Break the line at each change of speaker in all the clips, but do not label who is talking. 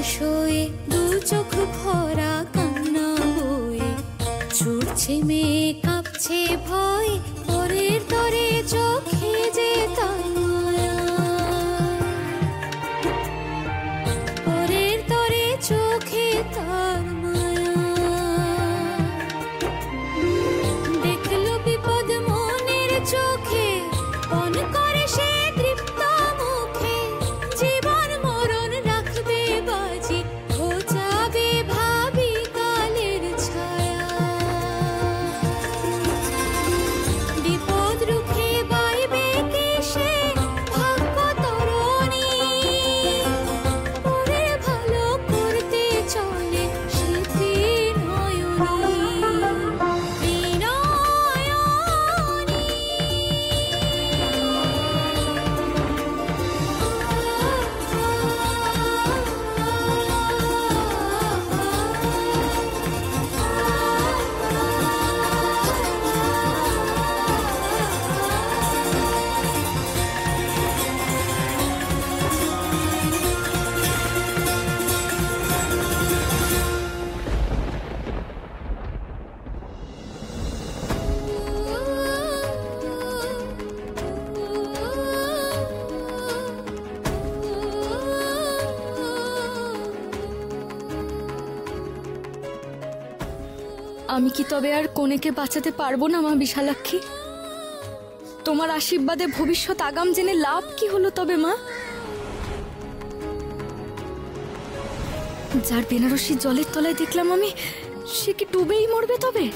হতাশ হয়ে দু চোখ ভরা কান্না বয়ে ছুটছে মেয়ে, কাঁপছে ভয়, পরের তরে চোখে যে তার মায়া, পরের তরে চোখে তার মায়া। দেখলো বিপদ মনের চোখে, পণ করে সে তৃপ্ত মুখে, জীবন মরণ রাখবে বাজি, ঘোচাবে ভাবি কালের ছায়া। বিপদ রুখে বাইবে কে সে ভাগ্য তরণী, পরে ভালো করতে চলে স্মৃতি নয়নী, বিনয়নী।
আমি কি তবে আর কনেকে বাঁচাতে পারবো না মা বিশালাক্ষী? তোমার আশীর্বাদে ভবিষ্যৎ আগাম জেনে লাভ কি হলো তবে মা? যার বেনারসি জলের তলায় দেখলাম আমি, সে কি ডুবেই মরবে তবে?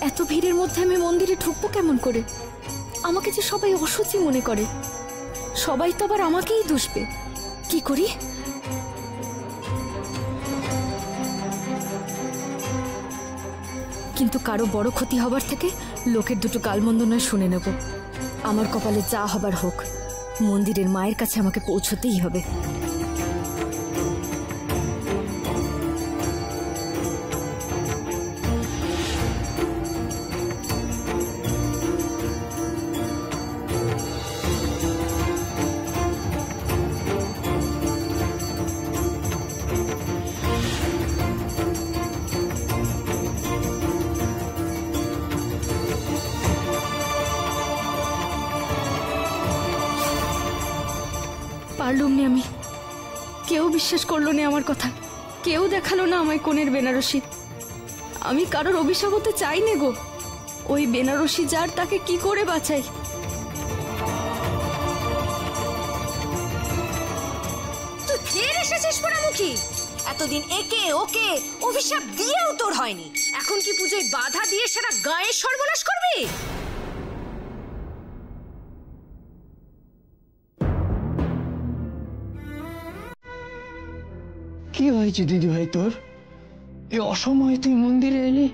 এত ভিড়ের মধ্যে আমি মন্দিরে ঢুকবো কেমন করে? আমাকে যে সবাই অসুচি মনে করে, সবাই তো আবার আমাকেই দুষবে। কি করি? কিন্তু কারো বড় ক্ষতি হবার থেকে লোকের দুটো গালমন্দ নয় শুনে নেব। আমার কপালে যা হবার হোক, মন্দিরের মায়ের কাছে আমাকে পৌঁছতেই হবে। পারলুম নি আমি, কেউ বিশ্বাস করলো না আমার কথা, কেউ দেখালো না আমায় কোনের বেনারসি। আমি কারোর অভিশাপ হতে চাই নে গো। ওই বেনারসি যার, তাকে কি করে বাঁচাই?
তুই ফের এসেছিস পোড়ামুখী? এতদিন একে ওকে অভিশাপ দিয়েও তোর হয়নি, এখন কি পুজোয় বাধা দিয়ে সারা গায়ে সর্বনাশ করবি?
কি হয়েছে দিদি ভাই তোর? এই অসময়ে তুই মন্দিরে এলি?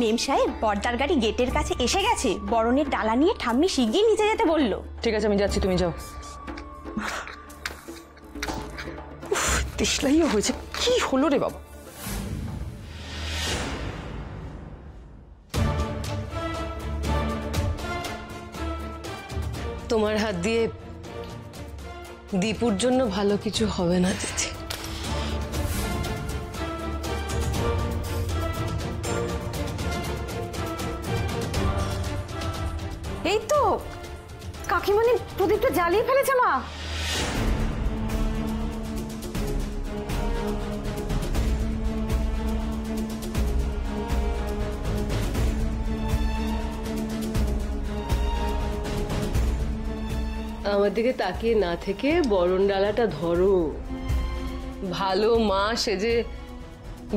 মেম সাহেব, বর্দার গাড়ি গেটের কাছে এসে গেছে। বরণের ডালা নিয়ে ঠাম্মি শিগগির নিচে যেতে বললো।
ঠিক আছে, আমি যাচ্ছি, তুমি যাও। তিসলাইও হয়েছে, কি হলো রে বাবা? তোমার হাত দিয়ে দীপুর জন্য ভালো কিছু হবে না দিদি। কাকিমণি প্রদীপটা জ্বালিয়ে ফেলেছে মা।
আমার দিকে তাকিয়ে না থেকে বরণ ডালাটা ধরো। ভালো মা সেজে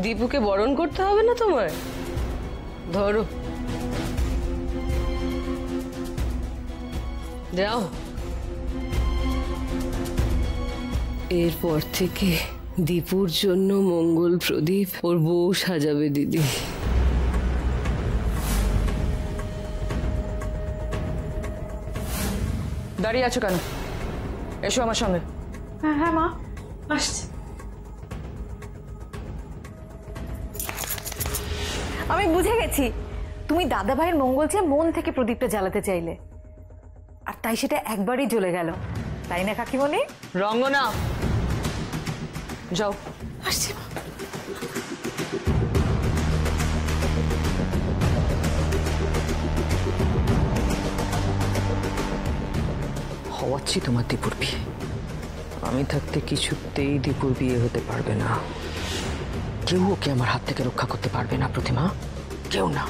দীপুকে বরণ করতে হবে না তোমার, ধরো যাও। এরপর থেকে দীপুর জন্য মঙ্গল প্রদীপ ওর বউ সাজাবে দিদি।
দাঁড়িয়ে আছো কেন? এসো আমার সঙ্গে।
হ্যাঁ মা, আসছে। আমি বুঝে গেছি, তুমি দাদা ভাইয়ের মঙ্গল চেয়ে মন থেকে প্রদীপটা জ্বালাতে চাইলে, আর তাই সেটা একবারই জ্বলে গেল, তাই না কাকিমণি?
রঙ্গনা, যাও।
আসছে মা।
হওয়াচ্ছি তোমার দীপুর বিয়ে। আমি থাকতে কিছুতেই দীপুর বিয়ে হতে পারবে না। কেউ ওকে আমার হাত থেকে রক্ষা করতে পারবে না প্রতিমা, কেউ না।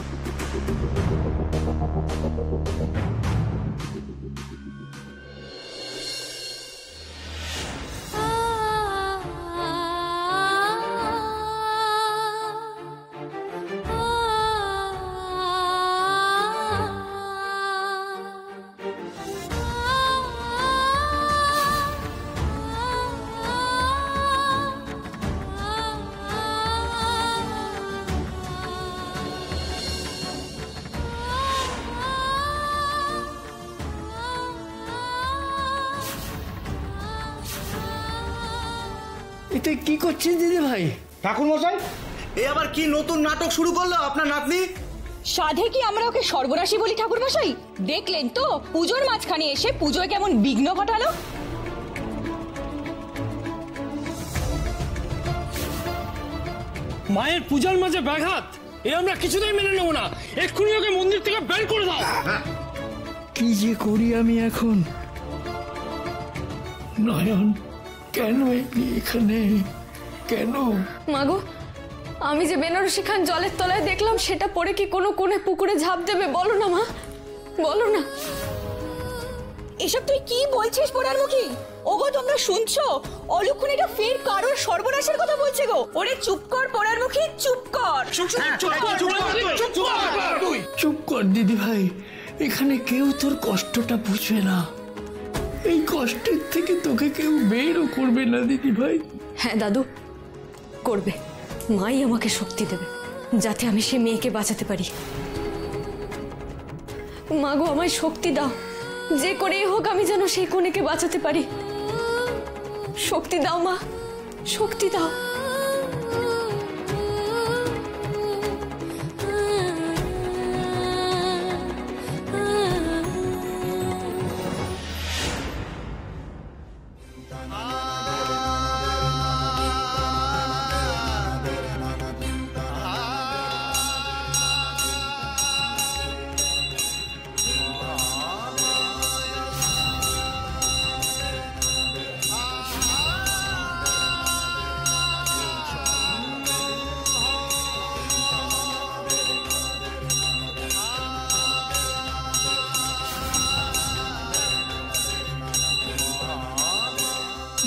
এটা কি করছেন দিদি ভাই?
ঠাকুর মশাই, এ আবার কি নতুন নাটক শুরু করলো আপনার নাতনি?
সাধে কি আমরা ওকে সর্বনাশী বলি ঠাকুর মশাই? দেখলেন তো পুজোর মাঝখানে এসে পুজোয় কেমন বিঘ্ন ঘটালো।
মায়ের পূজার মাঝে ব্যাঘাত, এ আমরা কিছুতেই মেনে নেব না। এক্ষুনি ওকে মন্দির থেকে বের করে দাও।
কি যে করি আমি এখন? নয়ন, কেন এলি এখানে? কেন?
মাগো, আমি যে বেনারসি খান জলের তলায় দেখলাম, সেটা পরে কি কোনো কোণে পুকুরে ঝাঁপ দেবে? বলো না মা, বলো না।
এসব তুই কি বলছিস পোড়ার মুখী? ওগো তোমরা শুনছো? অলক্ষণ এটা ফের কারোর সর্বনাশের কথা বলছে গো। ওরে চুপ কর পোড়ার মুখী, চুপ কর।
চুপ কর দিদি ভাই, এখানে কেউ তোর কষ্টটা বুঝবে না। এই কষ্টের থেকে তোকে কেউ বেরও করবে না দিদি ভাই।
হ্যাঁ দাদু, করবে। মাই আমাকে শক্তি দেবে যাতে আমি সে মেয়েকে বাঁচাতে পারি। মাগো, আমায় শক্তি দাও, যে করেই হোক আমি যেন সেই কনেকে বাঁচাতে পারি। শক্তি দাও মা, শক্তি দাও।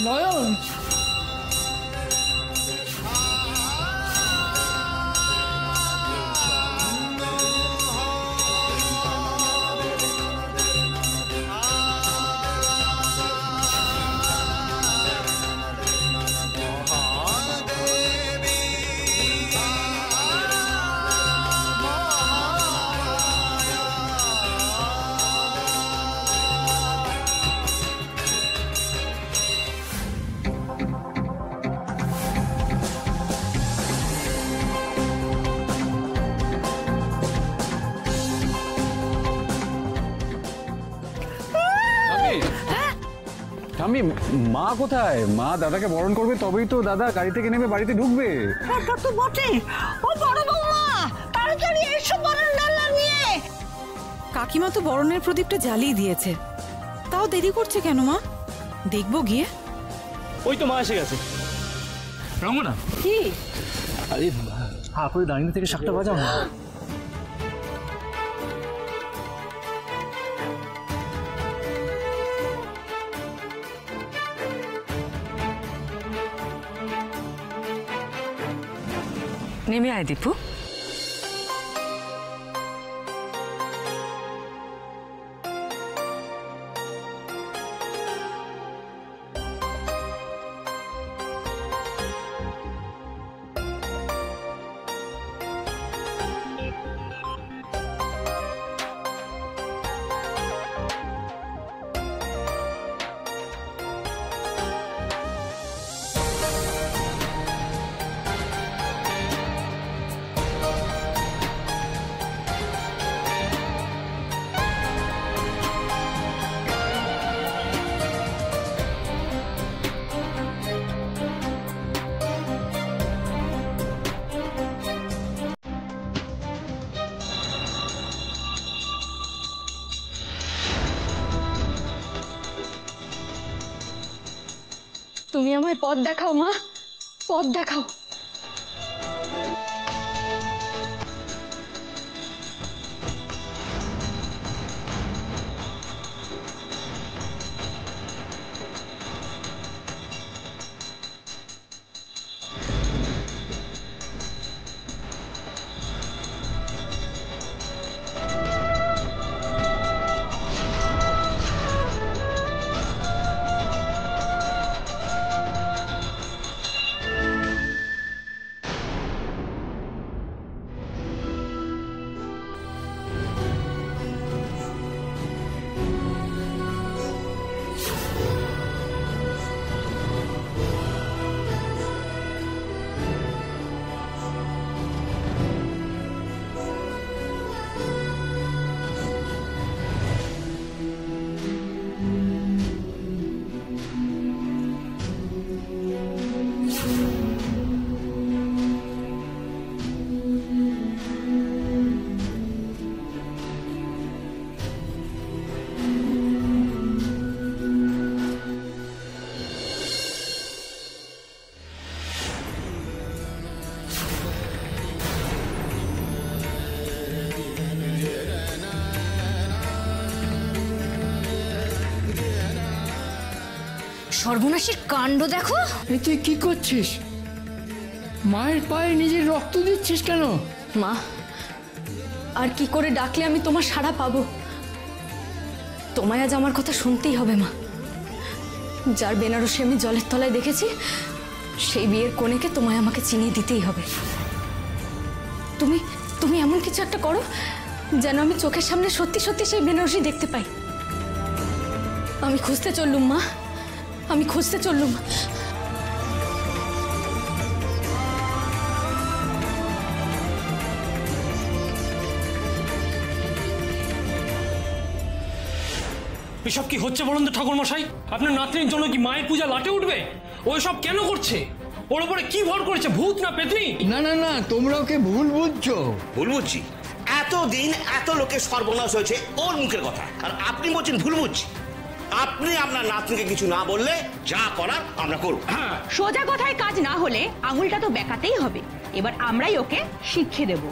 নয়ন,
আমি মা কোথায়? মা দাদাকে বরণ করবে, তবেই তো দাদা গাড়ি থেকে নেমে বাড়িতে ঢুকবে।
তো বটে। ও বড় বৌমা, তাড়াতাড়ি এসো বরণ ডালা নিয়ে।
কাকিমা তো বরণের প্রদীপটা জ্বালিয়ে দিয়েছে,
তাও দেরি করছে কেন মা? দেখবো গিয়ে।
ওই তো মা এসে গেছে। রঙ্গনা,
কি?
আরে হাফ ওই দাঁড়িয়ে থেকে শাকটা বাজাও না।
নেমে আয় দীপু।
তুমি আমায় পথ দেখাও মা, পথ দেখাও।
সর্বনাশের কাণ্ড দেখো।
তুই কি করছিস? মায়ের পায়ে নিজের রক্ত দিচ্ছিস কেন?
মা, আর কি করে ডাকলে আমি তোমার সাড়া পাবো? তোমায় আজ আমার কথা শুনতেই হবে মা। যার বেনারসি আমি জলের তলায় দেখেছি, সেই বিয়ের কনেকে তোমায় আমাকে চিনিয়ে দিতেই হবে। তুমি তুমি এমন কিছু একটা করো যেন আমি চোখের সামনে সত্যি সত্যি সেই বেনারসি দেখতে পাই। আমি খুঁজতে চললুম মা, আমি খুঁজতে চললুম।
এসব কি হচ্ছে বলুন তো ঠাকুর মশাই? আপনার নাতনির জন্য কি মায়ের পূজা লাটে উঠবে? ও সব কেন করছে? ওর উপরে কি ভর করেছে? ভূত না পেতনি?
না না না, তোমরা ওকে ভুল বুঝছো।
ভুল বুঝছি? এতদিন এত লোকের সর্বনাশ হয়েছে ওর মুখের কথা, আর আপনি বলছেন ভুল বুঝছি? আপনি আপনার নাতনিকে কিছু না বললে যা করার আমরা করব।
সোজা কথায় কাজ না হলে আঙুলটা তো বেঁকাতেই হবে। এবার আমরাই ওকে শিক্ষা দেব।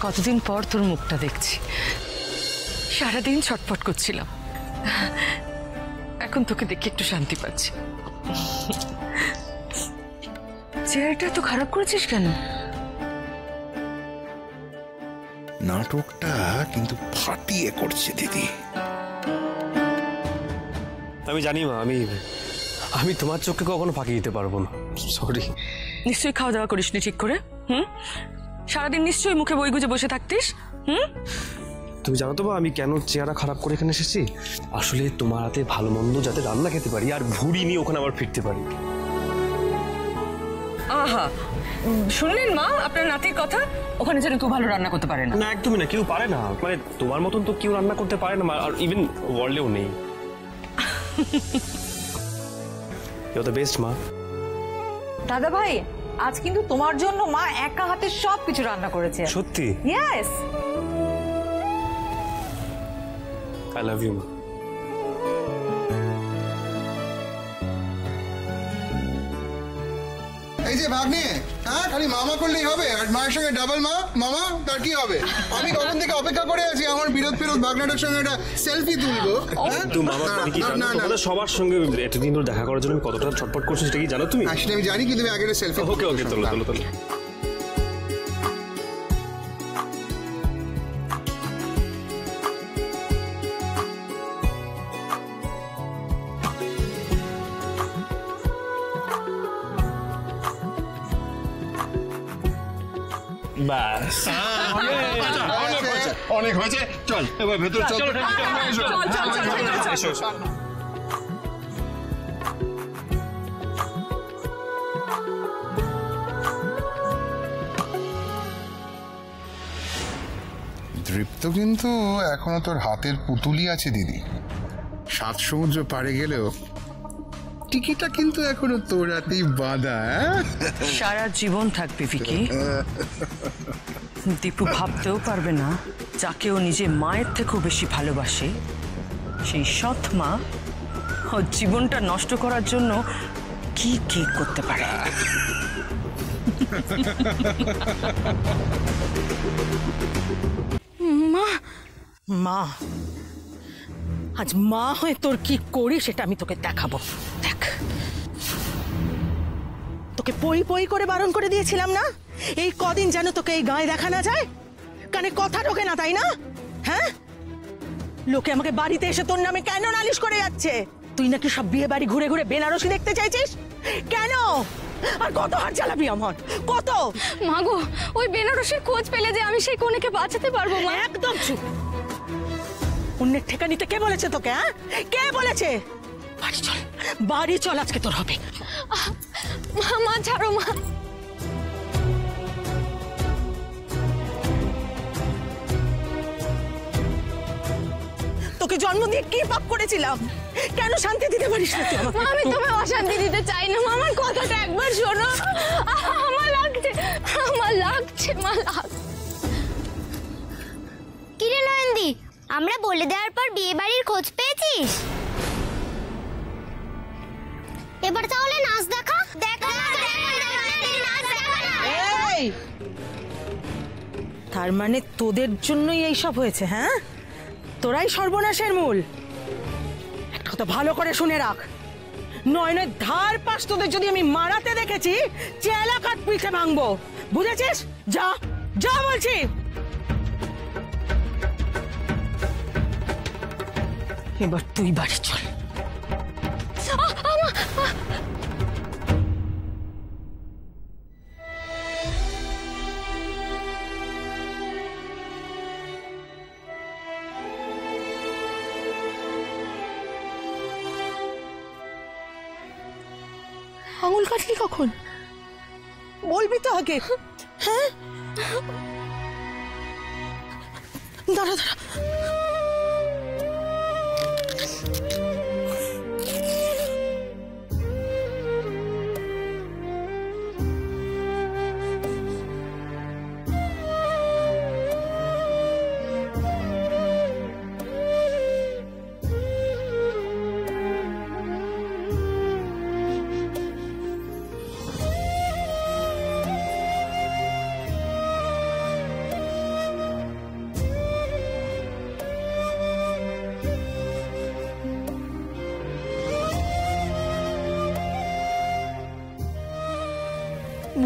কতদিন পর তোর মুখটা দেখছি, সারাদিন ছটফট করছিলাম, এখন তোকে দেখে একটু শান্তি পাচ্ছি। চেহারাটা তো খারাপ করেছিস কেন?
নাটকটা কিন্তু ফাটিয়ে করছে দিদি।
আমি জানি মা, আমি তোমার চোখকে কখনো ফাঁকি দিতে পারবো না, সরি।
নিশ্চয়ই খাওয়া দাওয়া করিসনি ঠিক করে? সারাদিন নিশ্চয়ই মুখে বই গুজে বসে থাকতিস।
তুমি জানো তো মা, আমি কেন চেহারা খারাপ করে এখানে এসেছি? আসলে তোমার হাতে ভালো মন্দ যাতে রান্না খেতে পারি আর ভুড়ি নিয়ে ওখানে আবার ফিরতে পারি।
আহা, শুনলেন মা আপনার নাতির কথা? ওখানে যেন কেউ ভালো রান্না করতে পারে না।
না, একদমই না, কেউ পারে না। মানে তোমার মতন তো কেউ রান্না করতে পারে না, আর ইভেন ওয়ার্ল্ডেও নেই। ইউ দ্য বেস্ট মা।
দাদা ভাই, আজ কিন্তু তোমার জন্য মা একা হাতে সবকিছু রান্না করেছে।
সত্যি?
ইয়েস।
আই লাভ ইউ মা।
এই যে ভাগ্নে, হ্যাঁ খালি মামা করলেই হবে? আর মায়ের সঙ্গে ডাবল মামা তার কি হবে? আমি কখন থেকে অপেক্ষা করে আছি আমার বিরোধ ভাগনাটার সঙ্গে একটা সেলফি তুলবো।
সবার সঙ্গে এতদিন ধরে দেখা করার জন্য আমি কতটা ছটফট করছি সেটা কি জানো তুমি?
আসলে আমি জানি, কিন্তু আগে একটা সেলফি।
ওকে ওকে, তোলো তোলো তোলো।
অনেক হয়েছে, চল এবার ভেতর চল। দৃপ্ত কিন্তু এখনো তোর হাতের পুতুলই আছে দিদি। 7 সমুদ্র পাড়ে গেলেও টিকিটা কিন্তু এখনো তোর হাতেই বাঁধা।
সারা জীবন থাকবে ভিকি। দীপু ভাবতেও পারবে না যাকে ও নিজে মায়ের থেকেও বেশি ভালোবাসে, সেই সৎ মা ওর জীবনটা নষ্ট করার জন্য কি কি করতে পারে।
মা, মা আজ মা হয়ে তোর কি করি সেটা আমি তোকে দেখাবো। দেখ, তোকে পই করে বারণ করে দিয়েছিলাম না এই কদিন যেন তোকে এই গায়ে দেখা না যায়, কানে কথা ঢোকে না, তাই না? হ্যাঁ, লোকে আমাকে বাড়িতে এসে তোর নামে কেন নালিশ করে যাচ্ছে? তুই নাকি সব বিয়ে বাড়ি ঘুরে ঘুরে বেনারসি দেখতে চাইছিস, কেন? আর কত হাত জ্বালাবি আমার, কত?
মাগো, ওই বেনারসির খোঁজ পেলে যে আমি সেই কনেকে বাঁচাতে পারবো মা।
একদম চুপ। অন্যের ঠেকা নিতে কে বলেছে তোকে? হ্যাঁ, কে বলেছে? বাড়ি চল, বাড়ি চল, আজকে তোর হবে।
মা ছাড়ো মা।
তোকে জন্ম দিয়ে কি পাপ করেছিলাম? কেন শান্তি দিতে পারিস না তুই আমাকে?
আমি তোমায় অশান্তি দিতে চাই না মা, আমার কথাটা একবার শোনো। আমার লাগছে মা,
কিরে নয়নদি, আমরা বলে দেওয়ার পর বিয়ে বাড়ির খোঁজ পেয়েছিস? এবার তাহলে নাচ দেখা।
এই, তার মানে তোদের জন্যই এইসব হয়েছে? হ্যাঁ, তোরাই সর্বনাশের মূল। একটা কথা ভালো করে শুনে রাখ, নয়নের ধার পাশ তোদের যদি আমি মারাতে দেখেছি, চেলা কাঠ পিঠে ভাঙবো, বুঝেছিস? যা যা বলছি। এবার তুই বাড়ি চল। আঙুল কাটলি কখন? বলবি তো আগে। হ্যাঁ, দাঁড়া দাঁড়া।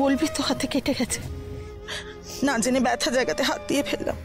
বলবি তো হাতে কেটে গেছে, না জেনে ব্যথা জায়গাতে হাত দিয়ে ফেললাম।